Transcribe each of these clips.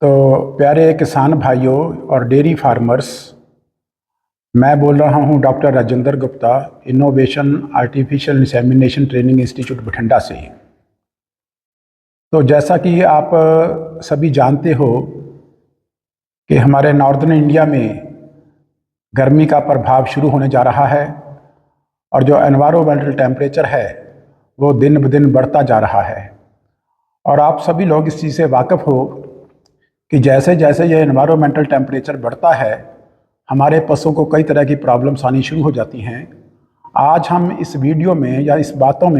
तो प्यारे किसान भाइयों और डेयरी फार्मर्स, मैं बोल रहा हूं doctor Rajendra Gupta, innovation artificial insemination training institute Bathinda से। तो जैसा कि आप सभी जानते हो कि हमारे नॉर्दर्न इंडिया में गर्मी का प्रभाव शुरू होने जा रहा है और जो एनवायरमेंटल टेम्परेचर है वो दिन ब दिन बढ़ता जा रहा है। और आप सभी लोग इस चीज़ से वाकिफ़ हो कि जैसे जैसे ये एनवायरमेंटल टेम्परेचर बढ़ता है हमारे पशुओं को कई तरह की प्रॉब्लम्स आनी शुरू हो जाती हैं। आज हम इस वीडियो में या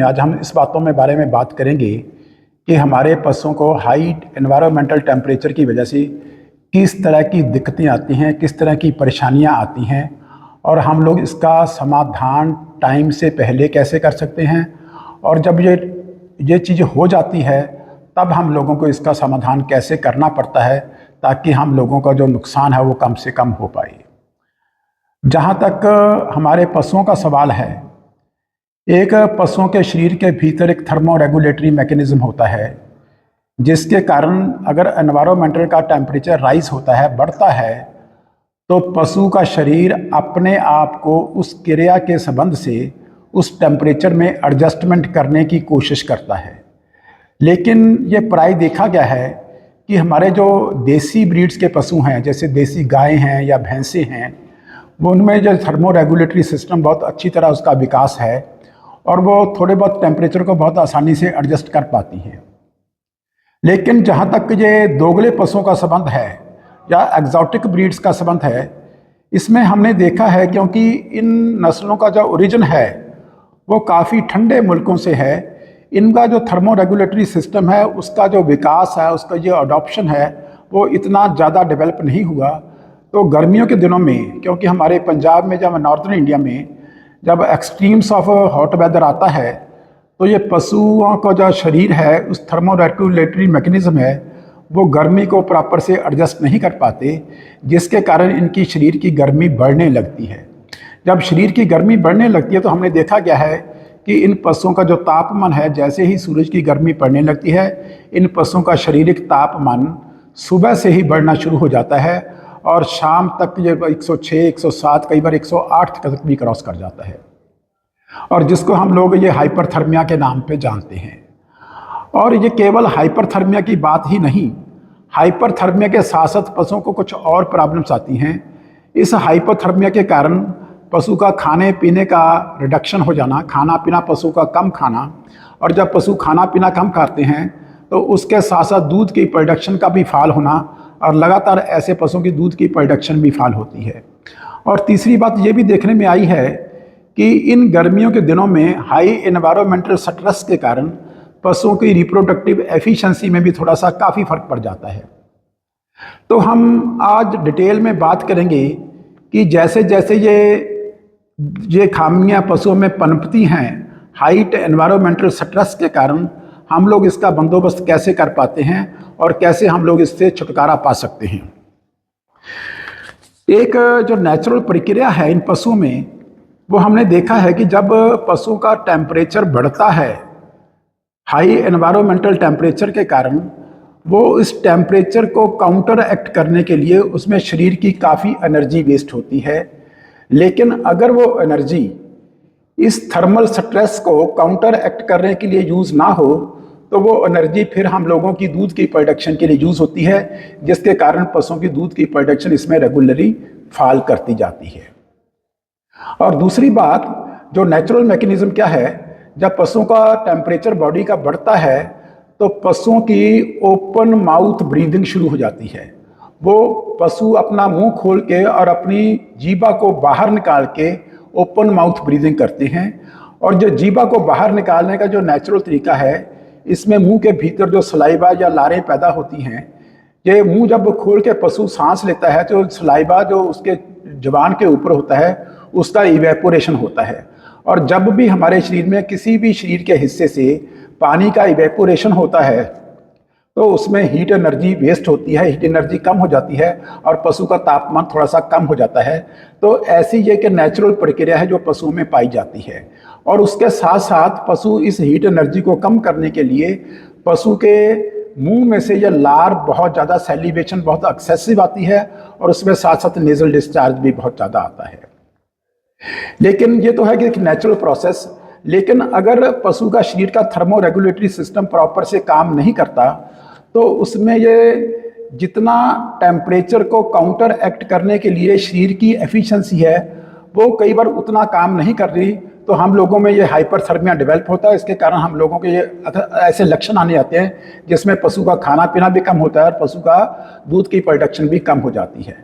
आज हम इस बातों में बारे में बात करेंगे कि हमारे पशुओं को हाई एनवायरमेंटल टेम्परेचर की वजह से किस तरह की दिक्कतें आती हैं, किस तरह की परेशानियां आती हैं और हम लोग इसका समाधान टाइम से पहले कैसे कर सकते हैं, और जब ये चीज़ हो जाती है तब हम लोगों को इसका समाधान कैसे करना पड़ता है ताकि हम लोगों का जो नुकसान है वो कम से कम हो पाए। जहाँ तक हमारे पशुओं का सवाल है, एक पशुओं के शरीर के भीतर एक थर्मो रेगुलेटरी मैकेनिज्म होता है जिसके कारण अगर एनवायरमेंटल का टेम्परेचर राइज होता है, बढ़ता है, तो पशु का शरीर अपने आप को उस क्रिया के संबंध से उस टेम्परेचर में एडजस्टमेंट करने की कोशिश करता है। लेकिन ये प्राय देखा गया है कि हमारे जो देसी ब्रीड्स के पशु हैं, जैसे देसी गायें हैं या भैंसें हैं, वो उनमें जो थर्मो रेगुलेटरी सिस्टम बहुत अच्छी तरह उसका विकास है और वो थोड़े बहुत टेम्परेचर को बहुत आसानी से एडजस्ट कर पाती हैं। लेकिन जहाँ तक ये दोगले पशुओं का संबंध है या एग्जॉटिक ब्रीड्स का संबंध है, इसमें हमने देखा है क्योंकि इन नस्लों का जो ओरिजिन है वो काफ़ी ठंडे मुल्कों से है, इनका जो थर्मो रेगुलेटरी सिस्टम है उसका जो विकास है, उसका जो अडॉप्शन है वो इतना ज़्यादा डेवलप नहीं हुआ। तो गर्मियों के दिनों में, क्योंकि हमारे पंजाब में जब नॉर्दर्न इंडिया में जब एक्सट्रीम्स ऑफ हॉट वेदर आता है तो ये पशुओं का जो शरीर है उस थर्मो रेगुलेटरी मैकेनिज्म है वो गर्मी को प्रॉपर से एडजस्ट नहीं कर पाते, जिसके कारण इनकी शरीर की गर्मी बढ़ने लगती है। जब शरीर की गर्मी बढ़ने लगती है तो हमने देखा गया है कि इन पशुओं का जो तापमान है, जैसे ही सूरज की गर्मी पड़ने लगती है इन पशुओं का शारीरिक तापमान सुबह से ही बढ़ना शुरू हो जाता है और शाम तक ये 106, 107, कई बार 108 तक भी क्रॉस कर जाता है, और जिसको हम लोग ये हाइपरथर्मिया के नाम पे जानते हैं। और ये केवल हाइपरथर्मिया की बात ही नहीं, हाइपरथर्मिया के साथ साथ पशुओं को कुछ और प्रॉब्लम्स आती हैं। इस हाइपरथर्मिया के कारण पशु का खाने पीने का रिडक्शन हो जाना, खाना पीना पशु का कम खाना, और जब पशु खाना पीना कम खाते हैं तो उसके साथ साथ दूध की प्रोडक्शन का भी फाल होना, और लगातार ऐसे पशुओं की दूध की प्रोडक्शन भी फाल होती है। और तीसरी बात ये भी देखने में आई है कि इन गर्मियों के दिनों में हाई एनवायरमेंटल स्ट्रेस के कारण पशुओं की रिप्रोडक्टिव एफिशिएंसी में भी थोड़ा सा काफ़ी फर्क पड़ जाता है। तो हम आज डिटेल में बात करेंगे कि जैसे जैसे ये खामियां पशुओं में पनपती हैं हाइट एनवायरमेंटल स्ट्रेस के कारण, हम लोग इसका बंदोबस्त कैसे कर पाते हैं और कैसे हम लोग इससे छुटकारा पा सकते हैं। एक जो नेचुरल प्रक्रिया है इन पशुओं में, वो हमने देखा है कि जब पशु का टेम्परेचर बढ़ता है हाई एनवायरमेंटल टेम्परेचर के कारण, वो इस टेम्परेचर को काउंटर एक्ट करने के लिए उसमें शरीर की काफ़ी एनर्जी वेस्ट होती है। लेकिन अगर वो एनर्जी इस थर्मल स्ट्रेस को काउंटर एक्ट करने के लिए यूज़ ना हो तो वो एनर्जी फिर हम लोगों की दूध की प्रोडक्शन के लिए यूज़ होती है, जिसके कारण पशुओं की दूध की प्रोडक्शन इसमें रेगुलरली फॉल करती जाती है। और दूसरी बात, जो नेचुरल मैकेनिज्म क्या है, जब पशुओं का टेम्परेचर बॉडी का बढ़ता है तो पशुओं की ओपन माउथ ब्रीदिंग शुरू हो जाती है। वो पशु अपना मुंह खोल के और अपनी जीभा को बाहर निकाल के ओपन माउथ ब्रीदिंग करते हैं, और जो जीभा को बाहर निकालने का जो नेचुरल तरीका है, इसमें मुंह के भीतर जो सलाइवा या लारें पैदा होती हैं, ये मुंह जब खोल के पशु सांस लेता है तो सलाइवा जो उसके जुबान के ऊपर होता है उसका इवेपोरेशन होता है। और जब भी हमारे शरीर में किसी भी शरीर के हिस्से से पानी का इवेपोरेशन होता है तो उसमें हीट एनर्जी वेस्ट होती है, हीट एनर्जी कम हो जाती है और पशु का तापमान थोड़ा सा कम हो जाता है। तो ऐसी ये कि नेचुरल प्रक्रिया है जो पशुओं में पाई जाती है। और उसके साथ साथ पशु इस हीट एनर्जी को कम करने के लिए पशु के मुंह में से ये लार बहुत ज़्यादा, सैलिवेशन बहुत एक्सेसिव आती है और उसमें साथ साथ नेजल डिस्चार्ज भी बहुत ज़्यादा आता है। लेकिन ये तो है कि एक नेचुरल प्रोसेस, लेकिन अगर पशु का शरीर का थर्मो रेगुलेटरी सिस्टम प्रॉपर से काम नहीं करता तो उसमें ये जितना टेम्परेचर को काउंटर एक्ट करने के लिए शरीर की एफिशिएंसी है वो कई बार उतना काम नहीं कर रही, तो हम लोगों में ये हाइपरथर्मिया डेवलप होता है। इसके कारण हम लोगों के ये ऐसे लक्षण आने आते हैं जिसमें पशु का खाना पीना भी कम होता है और पशु का दूध की प्रोडक्शन भी कम हो जाती है।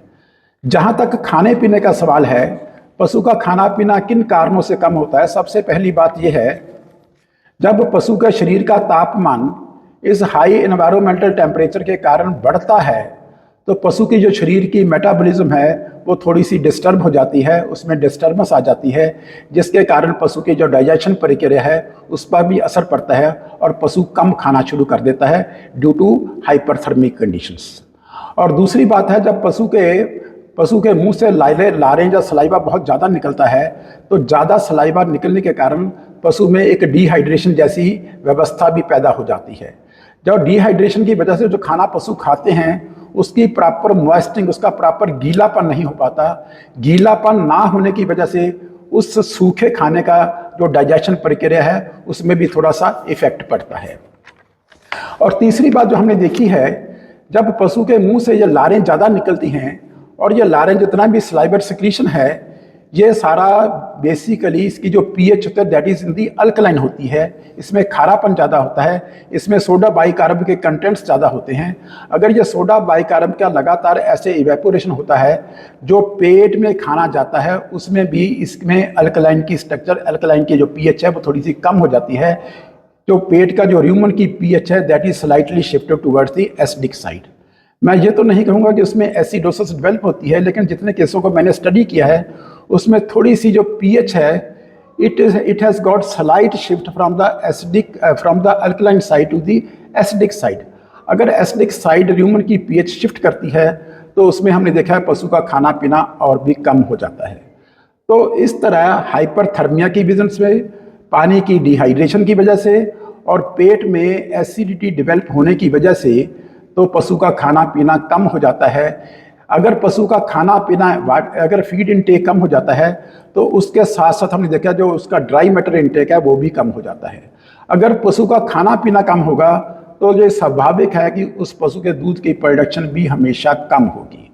जहाँ तक खाने पीने का सवाल है, पशु का खाना पीना किन कारणों से कम होता है। सबसे पहली बात यह है, जब पशु का शरीर का तापमान इस हाई एनवायरमेंटल टेम्परेचर के कारण बढ़ता है तो पशु की जो शरीर की मेटाबॉलिज्म है वो थोड़ी सी डिस्टर्ब हो जाती है, उसमें डिस्टर्बेंस आ जाती है, जिसके कारण पशु की जो डाइजेशन प्रक्रिया है उस पर भी असर पड़ता है और पशु कम खाना शुरू कर देता है ड्यू टू हाइपरथर्मिक कंडीशंस। और दूसरी बात है, जब पशु के मुंह से लारें या सलाइवा बहुत ज़्यादा निकलता है तो ज़्यादा सलाइवा निकलने के कारण पशु में एक डिहाइड्रेशन जैसी व्यवस्था भी पैदा हो जाती है। जब डिहाइड्रेशन की वजह से जो खाना पशु खाते हैं उसकी प्रॉपर मॉइस्चरिंग, उसका प्रॉपर गीलापन नहीं हो पाता। गीलापन ना होने की वजह से उस सूखे खाने का जो डाइजेशन प्रक्रिया है उसमें भी थोड़ा सा इफेक्ट पड़ता है। और तीसरी बात जो हमने देखी है, जब पशु के मुंह से ये लारें ज़्यादा निकलती हैं और ये लारें जितना भी सलाइवर सिक्रीशन है ये सारा बेसिकली इसकी जो पीएच होता है that is in the alkaline होती है, इसमें खारापन ज़्यादा होता है, इसमें सोडा बाइकार्ब के कंटेंट्स ज़्यादा होते हैं। अगर ये सोडा बाइकार्ब का लगातार ऐसे इवेपोरेशन होता है जो पेट में खाना जाता है उसमें भी इसमें अल्कलाइन की स्ट्रक्चर, अल्कलाइन की जो पीएच है वो थोड़ी सी कम हो जाती है। जो पेट का जो र्यूमन की पीएच है that is slightly shifted towards the acidic side. मैं ये तो नहीं कहूँगा कि उसमें एसिडोसिस डेवलप होती है, लेकिन जितने केसों को मैंने स्टडी किया है उसमें थोड़ी सी जो पीएच है it has got slight shift from the alkaline side to the acidic side. अगर एसिडिक साइड र्यूमन की पीएच शिफ्ट करती है तो उसमें हमने देखा है पशु का खाना पीना और भी कम हो जाता है। तो इस तरह हाइपरथर्मिया की वजह से, पानी की डिहाइड्रेशन की वजह से और पेट में एसिडिटी डेवलप होने की वजह से तो पशु का खाना पीना कम हो जाता है। अगर पशु का खाना पीना, अगर फीड इनटेक कम हो जाता है तो उसके साथ साथ हमने देखा जो उसका ड्राई मैटर इनटेक है वो भी कम हो जाता है। अगर पशु का खाना पीना कम होगा तो ये स्वाभाविक है कि उस पशु के दूध की प्रोडक्शन भी हमेशा कम होगी।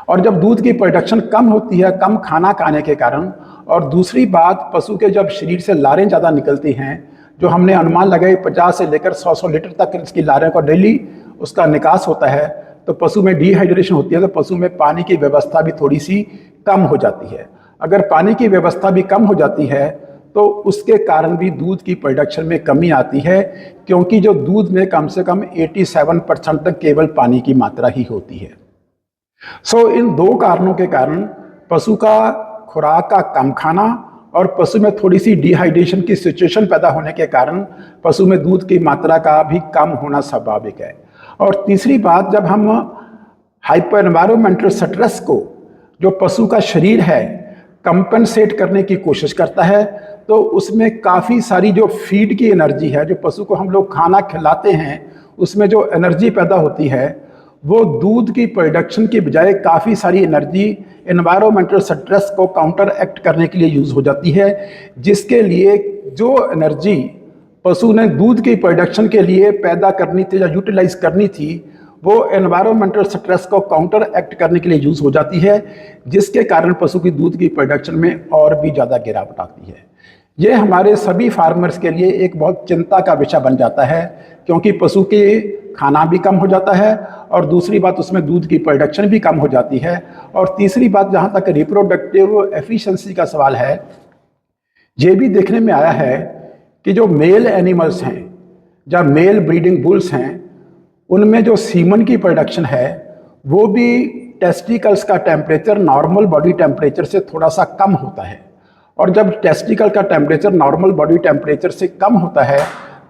और जब दूध की प्रोडक्शन कम होती है कम खाना खाने के कारण, और दूसरी बात पशु के जब शरीर से लारें ज़्यादा निकलती हैं, जो हमने अनुमान लगाई 50 से लेकर 100 लीटर तक इसकी लारें को डेली उसका निकास होता है, तो पशु में डिहाइड्रेशन होती है तो पशु में पानी की व्यवस्था भी थोड़ी सी कम हो जाती है। अगर पानी की व्यवस्था भी कम हो जाती है तो उसके कारण भी दूध की प्रोडक्शन में कमी आती है, क्योंकि जो दूध में कम से कम 87% तक केवल पानी की मात्रा ही होती है। इन दो कारणों के कारण पशु का खुराक का कम खाना और पशु में थोड़ी सी डिहाइड्रेशन की सिचुएशन पैदा होने के कारण पशु में दूध की मात्रा का भी कम होना स्वाभाविक है। और तीसरी बात, जब हम हाइपर एनवायरमेंटल स्ट्रेस को जो पशु का शरीर है कंपनसेट करने की कोशिश करता है तो उसमें काफ़ी सारी जो फीड की एनर्जी है, जो पशु को हम लोग खाना खिलाते हैं उसमें जो एनर्जी पैदा होती है वो दूध की प्रोडक्शन की बजाय काफ़ी सारी एनर्जी एनवायरमेंटल स्ट्रेस को काउंटर एक्ट करने के लिए यूज़ हो जाती है, जिसके लिए जो एनर्जी पशु ने दूध की प्रोडक्शन के लिए पैदा करनी थी या यूटिलाइज करनी थी वो एनवायरमेंटल स्ट्रेस को काउंटर एक्ट करने के लिए यूज़ हो जाती है, जिसके कारण पशु की दूध की प्रोडक्शन में और भी ज़्यादा गिरावट आती है। ये हमारे सभी फार्मर्स के लिए एक बहुत चिंता का विषय बन जाता है, क्योंकि पशु के खाना भी कम हो जाता है और दूसरी बात उसमें दूध की प्रोडक्शन भी कम हो जाती है। और तीसरी बात, जहाँ तक रिप्रोडक्टिव एफिशिएंसी का सवाल है, ये भी देखने में आया है कि जो मेल एनिमल्स हैं या मेल ब्रीडिंग बुल्स हैं उनमें जो सीमन की प्रोडक्शन है वो भी टेस्टिकल्स का टेम्परेचर नॉर्मल बॉडी टेम्परेचर से थोड़ा सा कम होता है। और जब टेस्टिकल का टेम्परेचर नॉर्मल बॉडी टेम्परेचर से कम होता है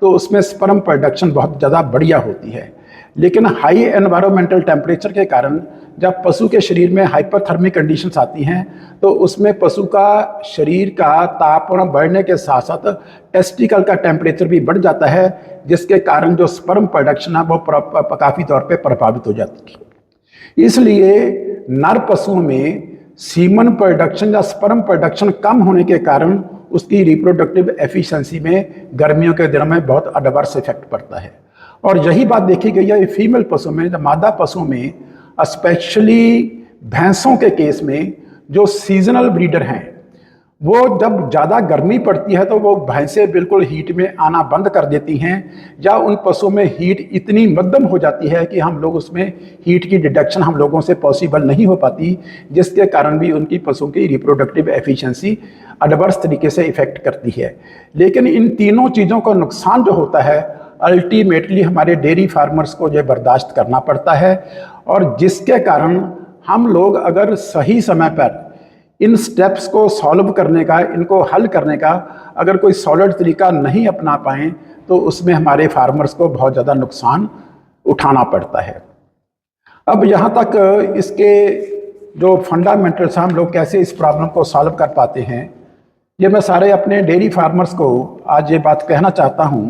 तो उसमें स्पर्म प्रोडक्शन बहुत ज़्यादा बढ़िया होती है। लेकिन हाई एनवायरमेंटल टेम्परेचर के कारण जब पशु के शरीर में हाइपरथर्मिक कंडीशंस आती हैं तो उसमें पशु का शरीर का तापमान बढ़ने के साथ साथ टेस्टिकल का टेम्परेचर भी बढ़ जाता है, जिसके कारण जो स्पर्म प्रोडक्शन है वो काफ़ी तौर पे प्रभावित हो जाती है। इसलिए नर पशुओं में सीमन प्रोडक्शन या स्पर्म प्रोडक्शन कम होने के कारण उसकी रिप्रोडक्टिव एफिशिएंसी में गर्मियों के दिनों में बहुत एडवर्स इफेक्ट पड़ता है। और यही बात देखी गई है फीमेल पशु में, मादा पशुओं में, स्पेशली भैंसों के केस में जो सीजनल ब्रीडर हैं वो जब ज़्यादा गर्मी पड़ती है तो वो भैंसें बिल्कुल हीट में आना बंद कर देती हैं, या उन पशुओं में हीट इतनी मध्यम हो जाती है कि हम लोग उसमें हीट की डिटेक्शन हम लोगों से पॉसिबल नहीं हो पाती, जिसके कारण भी उनकी पशुओं की रिप्रोडक्टिव एफिशिएंसी एडवर्स तरीके से इफेक्ट करती है। लेकिन इन तीनों चीज़ों का नुकसान जो होता है अल्टीमेटली हमारे डेयरी फार्मर्स को ये बर्दाश्त करना पड़ता है, और जिसके कारण हम लोग अगर सही समय पर इन स्टेप्स को सॉल्व करने का, इनको हल करने का अगर कोई सॉलिड तरीका नहीं अपना पाएँ तो उसमें हमारे फार्मर्स को बहुत ज़्यादा नुकसान उठाना पड़ता है। अब यहाँ तक इसके जो फंडामेंटल्स हम लोग कैसे इस प्रॉब्लम को सॉल्व कर पाते हैं, ये मैं सारे अपने डेयरी फार्मर्स को आज ये बात कहना चाहता हूँ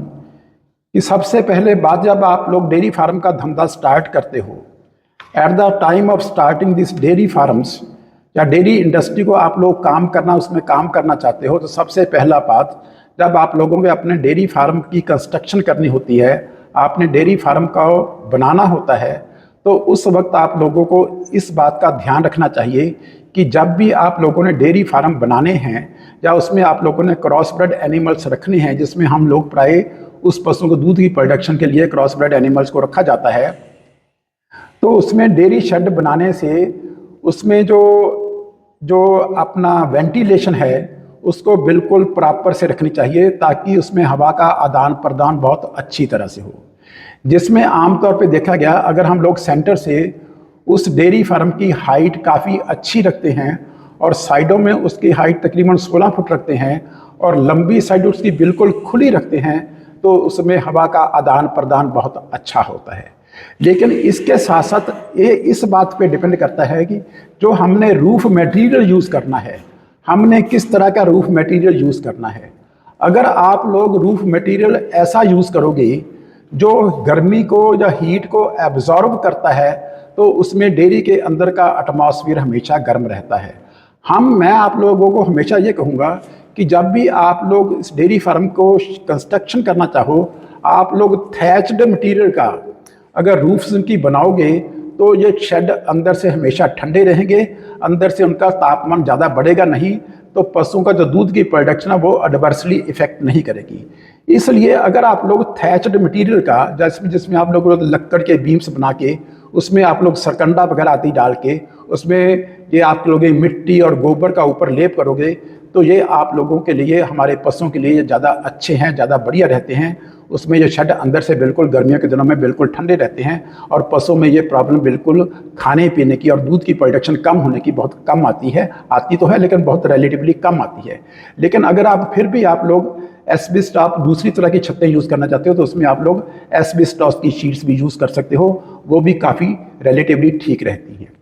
कि सबसे पहले बात, जब आप लोग डेयरी फार्म का धंधा स्टार्ट करते हो, at the time of starting this dairy farms या डेयरी इंडस्ट्री को आप लोग काम करना, उसमें काम करना चाहते हो, तो सबसे पहला बात, जब आप लोगों को अपने डेयरी फार्म की कंस्ट्रक्शन करनी होती है, आपने डेयरी फार्म का बनाना होता है, तो उस वक्त आप लोगों को इस बात का ध्यान रखना चाहिए कि जब भी आप लोगों ने डेयरी फार्म बनाने हैं या उसमें आप लोगों ने क्रॉस ब्रेड एनिमल्स रखने हैं, जिसमें हम लोग प्राय उस पशुओं को दूध की प्रोडक्शन के लिए क्रॉस ब्रेड एनिमल्स को रखा जाता है, तो उसमें डेयरी शेड बनाने से उसमें जो अपना वेंटिलेशन है उसको बिल्कुल प्रॉपर से रखनी चाहिए, ताकि उसमें हवा का आदान प्रदान बहुत अच्छी तरह से हो। जिसमें आमतौर पे देखा गया, अगर हम लोग सेंटर से उस डेयरी फार्म की हाइट काफ़ी अच्छी रखते हैं और साइडों में उसकी हाइट तकरीबन 16 फुट रखते हैं और लंबी साइड उसकी बिल्कुल खुली रखते हैं, तो उसमें हवा का आदान प्रदान बहुत अच्छा होता है। लेकिन इसके साथ साथ ये इस बात पे डिपेंड करता है कि जो हमने रूफ मटेरियल यूज़ करना है, हमने किस तरह का रूफ मटेरियल यूज़ करना है। अगर आप लोग रूफ मटेरियल ऐसा यूज़ करोगे जो गर्मी को या हीट को एब्जॉर्ब करता है, तो उसमें डेयरी के अंदर का एटमॉस्फेयर हमेशा गर्म रहता है। मैं आप लोगों को हमेशा ये कहूँगा कि जब भी आप लोग इस डेयरी फार्म को कंस्ट्रक्शन करना चाहो, आप लोग थैच्ड मटेरियल का अगर रूफ्स उनकी बनाओगे तो ये शेड अंदर से हमेशा ठंडे रहेंगे, अंदर से उनका तापमान ज़्यादा बढ़ेगा नहीं, तो पशुओं का जो दूध की प्रोडक्शन है वो एडवर्सली इफेक्ट नहीं करेगी। इसलिए अगर आप लोग थैच्ड मटेरियल का, जिसमें आप लोग लक्कड़ के बीम्स बना के उसमें आप लोग सरकंडा वगैरह आदि डाल के उसमें ये आप लोग मिट्टी और गोबर का ऊपर लेप करोगे, तो ये आप लोगों के लिए, हमारे पशुओं के लिए ज़्यादा अच्छे हैं, ज़्यादा बढ़िया रहते हैं। उसमें ये शेड अंदर से बिल्कुल गर्मियों के दिनों में बिल्कुल ठंडे रहते हैं और पशुओं में ये प्रॉब्लम बिल्कुल खाने पीने की और दूध की प्रोडक्शन कम होने की बहुत कम आती है। आती तो है लेकिन बहुत रिलेटिवली कम आती है। लेकिन अगर आप फिर भी आप लोग एस्बेस्टॉस दूसरी तरह की छतें यूज़ करना चाहते हो, तो उसमें आप लोग एस्बेस्टॉस की शीट्स भी यूज़ कर सकते हो, वो भी काफ़ी रिलेटिवली ठीक रहती हैं।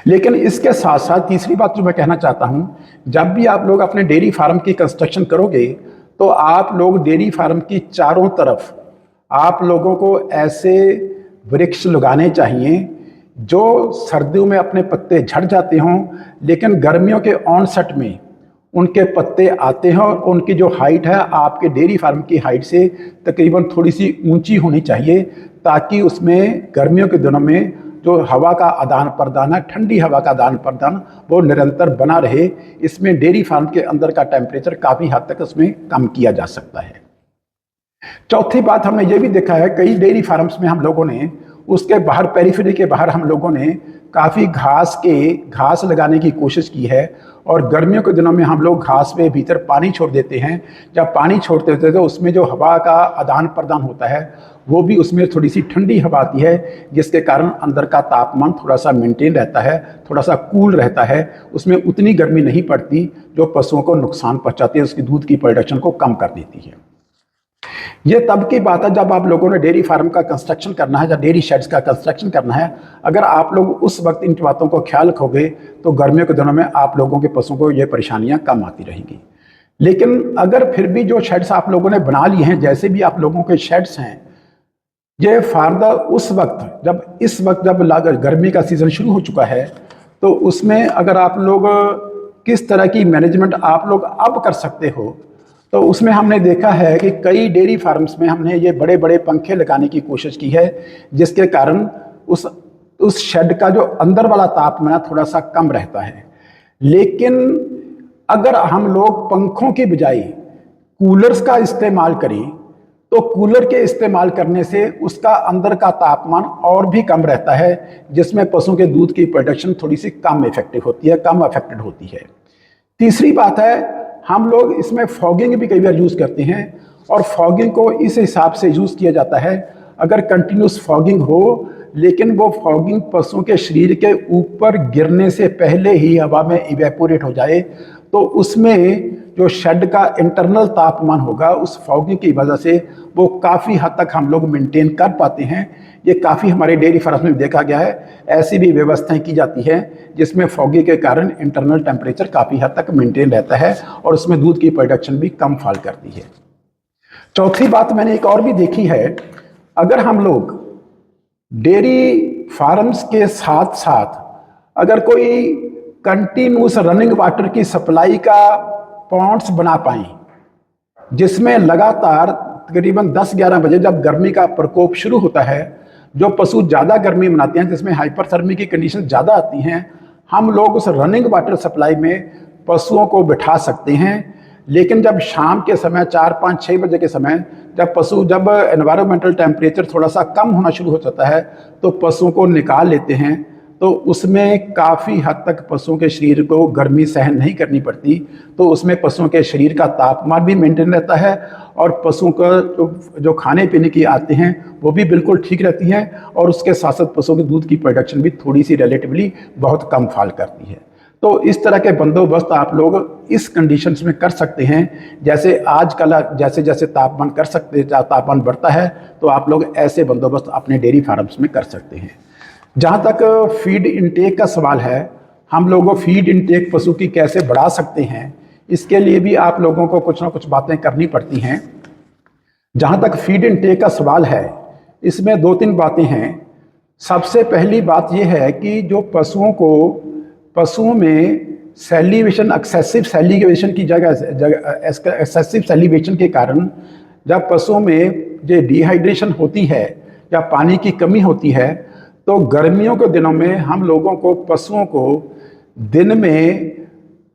लेकिन इसके साथ साथ तीसरी बात जो मैं कहना चाहता हूँ, जब भी आप लोग अपने डेयरी फार्म की कंस्ट्रक्शन करोगे तो आप लोग डेयरी फार्म की चारों तरफ आप लोगों को ऐसे वृक्ष लगाने चाहिए जो सर्दियों में अपने पत्ते झड़ जाते हों, लेकिन गर्मियों के ऑनसेट में उनके पत्ते आते हैं और उनकी जो हाइट है आपके डेयरी फार्म की हाइट से तकरीबन थोड़ी सी ऊंची होनी चाहिए, ताकि उसमें गर्मियों के दिनों में जो हवा का आदान प्रदान है, ठंडी हवा का आदान प्रदान, वो निरंतर बना रहे। इसमें डेयरी फार्म के अंदर का टेम्परेचर काफ़ी हद तक उसमें कम किया जा सकता है। चौथी बात हमने ये भी देखा है, कई डेयरी फार्म्स में हम लोगों ने उसके बाहर, पेरिफेरी के बाहर हम लोगों ने काफ़ी घास लगाने की कोशिश की है, और गर्मियों के दिनों में हम लोग घास पे भीतर पानी छोड़ देते हैं। जब पानी छोड़ते थे तो उसमें जो हवा का आदान प्रदान होता है वो भी, उसमें थोड़ी सी ठंडी हवा आती है, जिसके कारण अंदर का तापमान थोड़ा सा मेंटेन रहता है, थोड़ा सा कूल रहता है। उसमें उतनी गर्मी नहीं पड़ती जो पशुओं को नुकसान पहुंचाती है, उसकी दूध की प्रोडक्शन को कम कर देती है। ये तब की बात है जब आप लोगों ने डेयरी फार्म का कंस्ट्रक्शन करना है या डेयरी शेड्स का कंस्ट्रक्शन करना है। अगर आप लोग उस वक्त इन बातों को ख्याल रखोगे तो गर्मियों के दिनों में आप लोगों के पशुओं को ये परेशानियां कम आती रहेंगी। लेकिन अगर फिर भी जो शेड्स आप लोगों ने बना लिए हैं, जैसे भी आप लोगों के शेड्स हैं, ये फार्दर उस वक्त जब गर्मी का सीजन शुरू हो चुका है, तो उसमें अगर आप लोग किस तरह की मैनेजमेंट आप लोग अब कर सकते हो, तो उसमें हमने देखा है कि कई डेयरी फार्म्स में हमने ये बड़े बड़े पंखे लगाने की कोशिश की है, जिसके कारण उस शेड का जो अंदर वाला तापमान थोड़ा सा कम रहता है। लेकिन अगर हम लोग पंखों की बजाय कूलर्स का इस्तेमाल करें, तो कूलर के इस्तेमाल करने से उसका अंदर का तापमान और भी कम रहता है, जिसमें पशुओं के दूध की प्रोडक्शन थोड़ी सी कम इफेक्टिव होती है, कम अफेक्टेड होती है। तीसरी बात है, हम लोग इसमें फॉगिंग भी कई बार यूज़ करते हैं, और फॉगिंग को इस हिसाब से यूज़ किया जाता है, अगर कंटिन्यूस फॉगिंग हो लेकिन वो फॉगिंग पशुओं के शरीर के ऊपर गिरने से पहले ही हवा में इवेपोरेट हो जाए, तो उसमें जो शेड का इंटरनल तापमान होगा उस फॉगिंग की वजह से वो काफ़ी हद तक हम लोग मेंटेन कर पाते हैं। ये काफ़ी हमारे डेयरी फार्म में देखा गया है, ऐसी भी व्यवस्थाएं की जाती है जिसमें फॉगिंग के कारण इंटरनल टेम्परेचर काफ़ी हद तक मेंटेन रहता है और उसमें दूध की प्रोडक्शन भी कम फॉल करती है। चौथी बात मैंने एक और भी देखी है, अगर हम लोग डेयरी फार्म्स के साथ साथ अगर कोई कंटिन्यूस रनिंग वाटर की सप्लाई का पॉन्ड्स बना पाएं, जिसमें लगातार तकरीबन 10-11 बजे जब गर्मी का प्रकोप शुरू होता है, जो पशु ज़्यादा गर्मी मनाते हैं, जिसमें हाइपरथर्मी की कंडीशन ज़्यादा आती हैं, हम लोग उस रनिंग वाटर सप्लाई में पशुओं को बिठा सकते हैं। लेकिन जब शाम के समय 4-5-6 बजे के समय जब एनवायरमेंटल टेम्परेचर थोड़ा सा कम होना शुरू हो जाता है, तो पशुओं को निकाल लेते हैं, तो उसमें काफ़ी हद तक पशुओं के शरीर को गर्मी सहन नहीं करनी पड़ती, तो उसमें पशुओं के शरीर का तापमान भी मेंटेन रहता है और पशुओं का जो खाने पीने की आते हैं वो भी बिल्कुल ठीक रहती हैं, और उसके साथ साथ पशुओं के दूध की प्रोडक्शन भी थोड़ी सी रिलेटिवली बहुत कम फॉल करती है। तो इस तरह के बंदोबस्त आप लोग इस कंडीशंस में कर सकते हैं। जैसे आजकल जैसे जैसे तापमान बढ़ता है, तो आप लोग ऐसे बंदोबस्त अपने डेयरी फार्म्स में कर सकते हैं। जहाँ तक फीड इनटेक का सवाल है, हम लोगों फीड इनटेक पशु की कैसे बढ़ा सकते हैं, इसके लिए भी आप लोगों को कुछ ना कुछ बातें करनी पड़ती हैं। जहाँ तक फीड इनटेक का सवाल है, इसमें 2-3 बातें हैं। सबसे पहली बात यह है कि जो पशुओं में सैलिवेशन, एक्सेसिव सैलिवेशन की एक्सेसिव सैलिवेशन के कारण जब पशुओं में जो डिहाइड्रेशन होती है या पानी की कमी होती है, तो गर्मियों के दिनों में हम लोगों को पशुओं को दिन में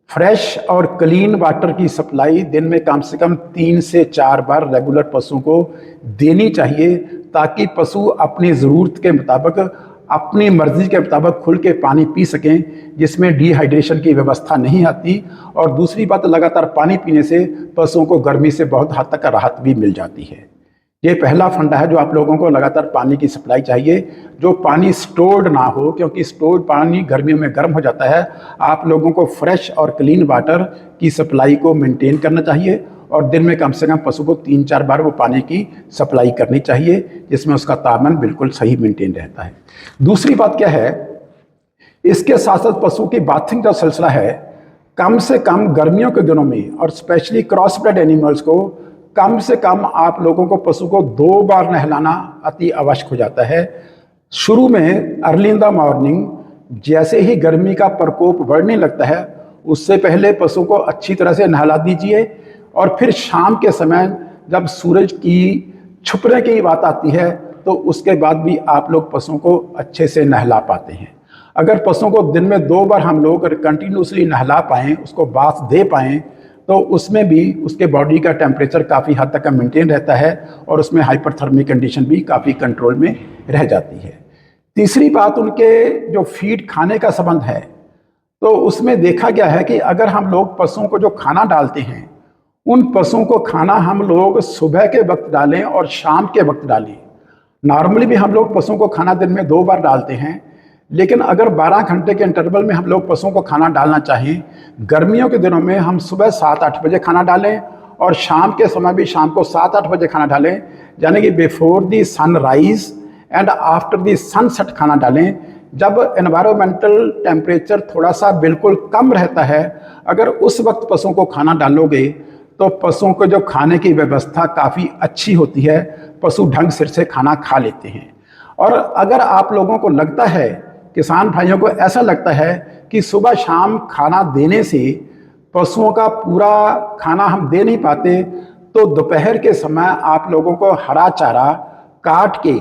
फ्रेश और क्लीन वाटर की सप्लाई दिन में कम से कम 3 से 4 बार रेगुलर पशुओं को देनी चाहिए, ताकि पशु अपनी ज़रूरत के मुताबिक, अपनी मर्जी के मुताबिक खुल के पानी पी सकें, जिसमें डिहाइड्रेशन की व्यवस्था नहीं आती। और दूसरी बात, लगातार पानी पीने से पशुओं को गर्मी से बहुत हद तक राहत भी मिल जाती है। ये पहला फंडा है, जो आप लोगों को लगातार पानी की सप्लाई चाहिए, जो पानी स्टोर्ड ना हो, क्योंकि स्टोर्ड पानी गर्मियों में गर्म हो जाता है। आप लोगों को फ्रेश और क्लीन वाटर की सप्लाई को मेंटेन करना चाहिए, और दिन में कम से कम पशु को 3-4 बार वो पानी की सप्लाई करनी चाहिए, जिसमें उसका तापमान बिल्कुल सही मेंटेन रहता है। दूसरी बात क्या है, इसके साथ साथ पशु की बाथिंग का सिलसिला है, कम से कम गर्मियों के दिनों में, और स्पेशली क्रॉस ब्रेड एनिमल्स को कम से कम आप लोगों को पशु को 2 बार नहलाना अति आवश्यक हो जाता है। शुरू में अर्ली इन द मॉर्निंग, जैसे ही गर्मी का प्रकोप बढ़ने लगता है, उससे पहले पशु को अच्छी तरह से नहला दीजिए, और फिर शाम के समय जब सूरज की छुपने की बात आती है, तो उसके बाद भी आप लोग पशुओं को अच्छे से नहला पाते हैं। अगर पशुओं को दिन में 2 बार हम लोग कंटिन्यूसली नहला पाएँ, उसको बाथ दे पाएँ, तो उसमें भी उसके बॉडी का टेम्परेचर काफ़ी हद तक मेंटेन रहता है, और उसमें हाइपरथर्मिक कंडीशन भी काफ़ी कंट्रोल में रह जाती है। तीसरी बात, उनके जो फीड खाने का संबंध है, तो उसमें देखा गया है कि अगर हम लोग पशुओं को जो खाना डालते हैं, उन पशुओं को खाना हम लोग सुबह के वक्त डालें और शाम के वक्त डालें। नॉर्मली भी हम लोग पशुओं को खाना दिन में 2 बार डालते हैं, लेकिन अगर 12 घंटे के इंटरवल में हम लोग पशुओं को खाना डालना चाहें, गर्मियों के दिनों में हम सुबह 7-8 बजे खाना डालें, और शाम के समय भी शाम को 7-8 बजे खाना डालें, यानी कि before the sunrise and after the sunset खाना डालें। जब एनवायरमेंटल टेम्परेचर थोड़ा सा बिल्कुल कम रहता है, अगर उस वक्त पशुओं को खाना डालोगे तो पशुओं को जो खाने की व्यवस्था काफ़ी अच्छी होती है, पशु ढंग सिर से खाना खा लेते हैं। और अगर आप लोगों को लगता है, किसान भाइयों को ऐसा लगता है कि सुबह शाम खाना देने से पशुओं का पूरा खाना हम दे नहीं पाते, तो दोपहर के समय आप लोगों को हरा चारा काट के,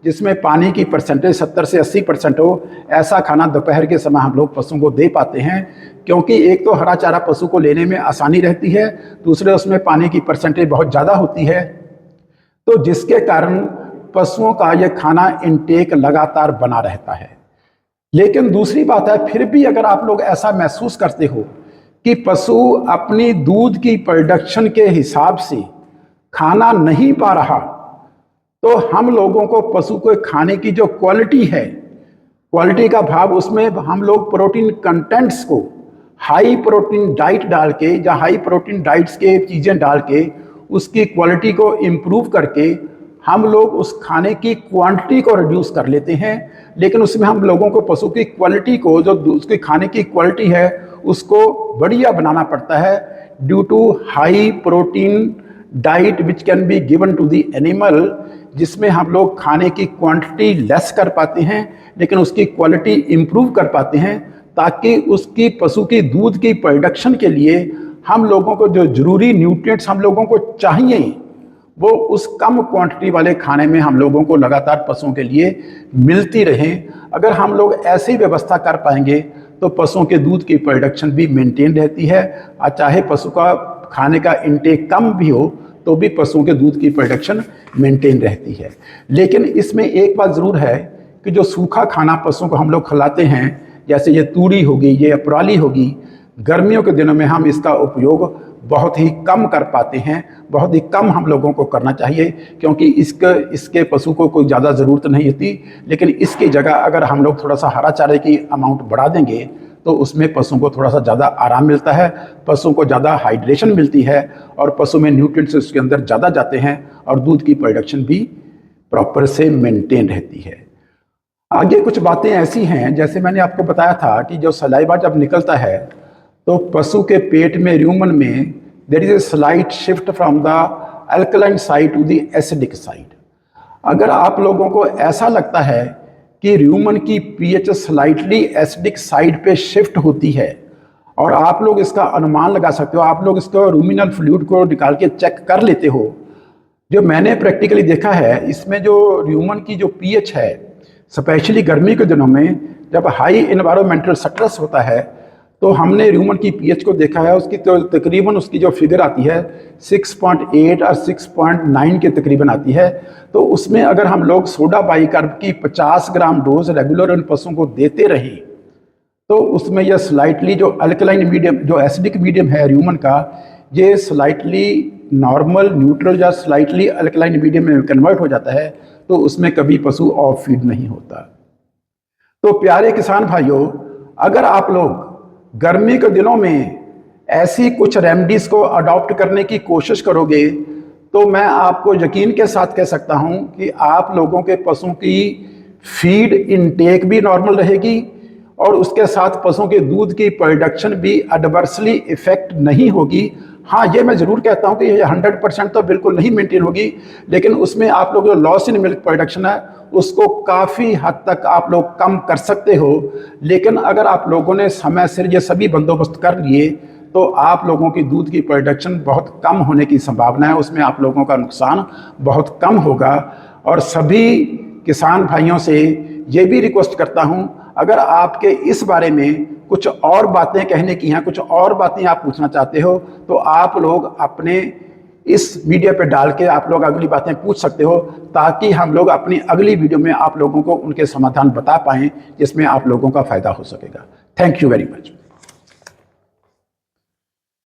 जिसमें पानी की परसेंटेज 70 से 80% हो, ऐसा खाना दोपहर के समय हम लोग पशुओं को दे पाते हैं। क्योंकि एक तो हरा चारा पशु को लेने में आसानी रहती है, दूसरे उसमें पानी की परसेंटेज बहुत ज़्यादा होती है, तो जिसके कारण पशुओं का यह खाना इनटेक लगातार बना रहता है। लेकिन दूसरी बात है, फिर भी अगर आप लोग ऐसा महसूस करते हो कि पशु अपनी दूध की प्रोडक्शन के हिसाब से खाना नहीं पा रहा, तो हम लोगों को पशु को खाने की जो क्वालिटी है, क्वालिटी का भाव, उसमें हम लोग प्रोटीन कंटेंट्स को हाई प्रोटीन डाइट डाल के या हाई प्रोटीन डाइट्स के चीज़ें डाल के उसकी क्वालिटी को इम्प्रूव करके हम लोग उस खाने की क्वांटिटी को रिड्यूस कर लेते हैं। लेकिन उसमें हम लोगों को पशु की क्वालिटी को, जो उसके खाने की क्वालिटी है, उसको बढ़िया बनाना पड़ता है due to high protein diet which can be given to the animal, जिसमें हम लोग खाने की क्वांटिटी लेस कर पाते हैं लेकिन उसकी क्वालिटी इम्प्रूव कर पाते हैं, ताकि उसकी पशु की दूध की प्रोडक्शन के लिए हम लोगों को जो जरूरी न्यूट्रिएंट्स हम लोगों को चाहिए, वो उस कम क्वांटिटी वाले खाने में हम लोगों को लगातार पशुओं के लिए मिलती रहें। अगर हम लोग ऐसी व्यवस्था कर पाएंगे तो पशुओं के दूध की प्रोडक्शन भी मेंटेन रहती है, और चाहे पशु का खाने का इंटेक कम भी हो तो भी पशुओं के दूध की प्रोडक्शन मेंटेन रहती है। लेकिन इसमें एक बात ज़रूर है कि जो सूखा खाना पशुओं को हम लोग खिलाते हैं, जैसे ये तूड़ी होगी, ये पराली होगी, गर्मियों के दिनों में हम इसका उपयोग बहुत ही कम कर पाते हैं, बहुत ही कम हम लोगों को करना चाहिए, क्योंकि इसके पशु को कोई ज़्यादा ज़रूरत नहीं होती। लेकिन इसकी जगह अगर हम लोग थोड़ा सा हरा चारे की अमाउंट बढ़ा देंगे तो उसमें पशुओं को थोड़ा सा ज़्यादा आराम मिलता है, पशुओं को ज़्यादा हाइड्रेशन मिलती है और पशु में न्यूट्रिएंट्स उसके अंदर ज़्यादा जाते हैं और दूध की प्रोडक्शन भी प्रॉपर से मेंटेन रहती है। आगे कुछ बातें ऐसी हैं, जैसे मैंने आपको बताया था कि जो सलाइवा जब निकलता है तो पशु के पेट में, र्यूमन में, there is a slight shift from the alkaline side to the acidic side. अगर आप लोगों को ऐसा लगता है कि र्यूमन की पीएच स्लाइटली एसिडिक साइड पे शिफ्ट होती है, और आप लोग इसका अनुमान लगा सकते हो, आप लोग इसको रूमिनल फ्लूइड को निकाल के चेक कर लेते हो। जो मैंने प्रैक्टिकली देखा है, इसमें जो र्यूमन की जो पीएच है, स्पेशली गर्मी के दिनों में जब हाई एनवायरमेंटल स्ट्रेस होता है, तो हमने र्यूमन की पीएच को देखा है, उसकी तो तकरीबन उसकी जो फिगर आती है 6.8 और 6.9 के तकरीबन आती है। तो उसमें अगर हम लोग सोडा बाइकार्ब की 50 ग्राम डोज रेगुलर उन पशुओं को देते रहे, तो उसमें यह स्लाइटली जो अल्कलाइन मीडियम, जो एसिडिक मीडियम है र्यूमन का, ये स्लाइटली नॉर्मल, न्यूट्रल या स्लाइटली अल्कलाइन मीडियम में कन्वर्ट हो जाता है, तो उसमें कभी पशु ऑफ फीड नहीं होता। तो प्यारे किसान भाइयों, अगर आप लोग गर्मी के दिनों में ऐसी कुछ रेमेडीज को अडॉप्ट करने की कोशिश करोगे, तो मैं आपको यकीन के साथ कह सकता हूं कि आप लोगों के पशुओं की फीड इनटेक भी नॉर्मल रहेगी और उसके साथ पशुओं के दूध की प्रोडक्शन भी एडवर्सली इफेक्ट नहीं होगी। हाँ, ये मैं ज़रूर कहता हूँ कि ये 100% तो बिल्कुल नहीं मेंटेन होगी, लेकिन उसमें आप लोग जो लॉस इन मिल्क प्रोडक्शन है उसको काफ़ी हद तक आप लोग कम कर सकते हो। लेकिन अगर आप लोगों ने समय सिर ये सभी बंदोबस्त कर लिए, तो आप लोगों की दूध की प्रोडक्शन बहुत कम होने की संभावना है, उसमें आप लोगों का नुकसान बहुत कम होगा। और सभी किसान भाइयों से ये भी रिक्वेस्ट करता हूँ, अगर आपके इस बारे में कुछ और बातें कहने की हैं, कुछ और बातें आप पूछना चाहते हो, तो आप लोग अपने इस वीडियो पे डाल के आप लोग अगली बातें पूछ सकते हो, ताकि हम लोग अपनी अगली वीडियो में आप लोगों को उनके समाधान बता पाएं जिसमें आप लोगों का फायदा हो सकेगा। Thank you very much.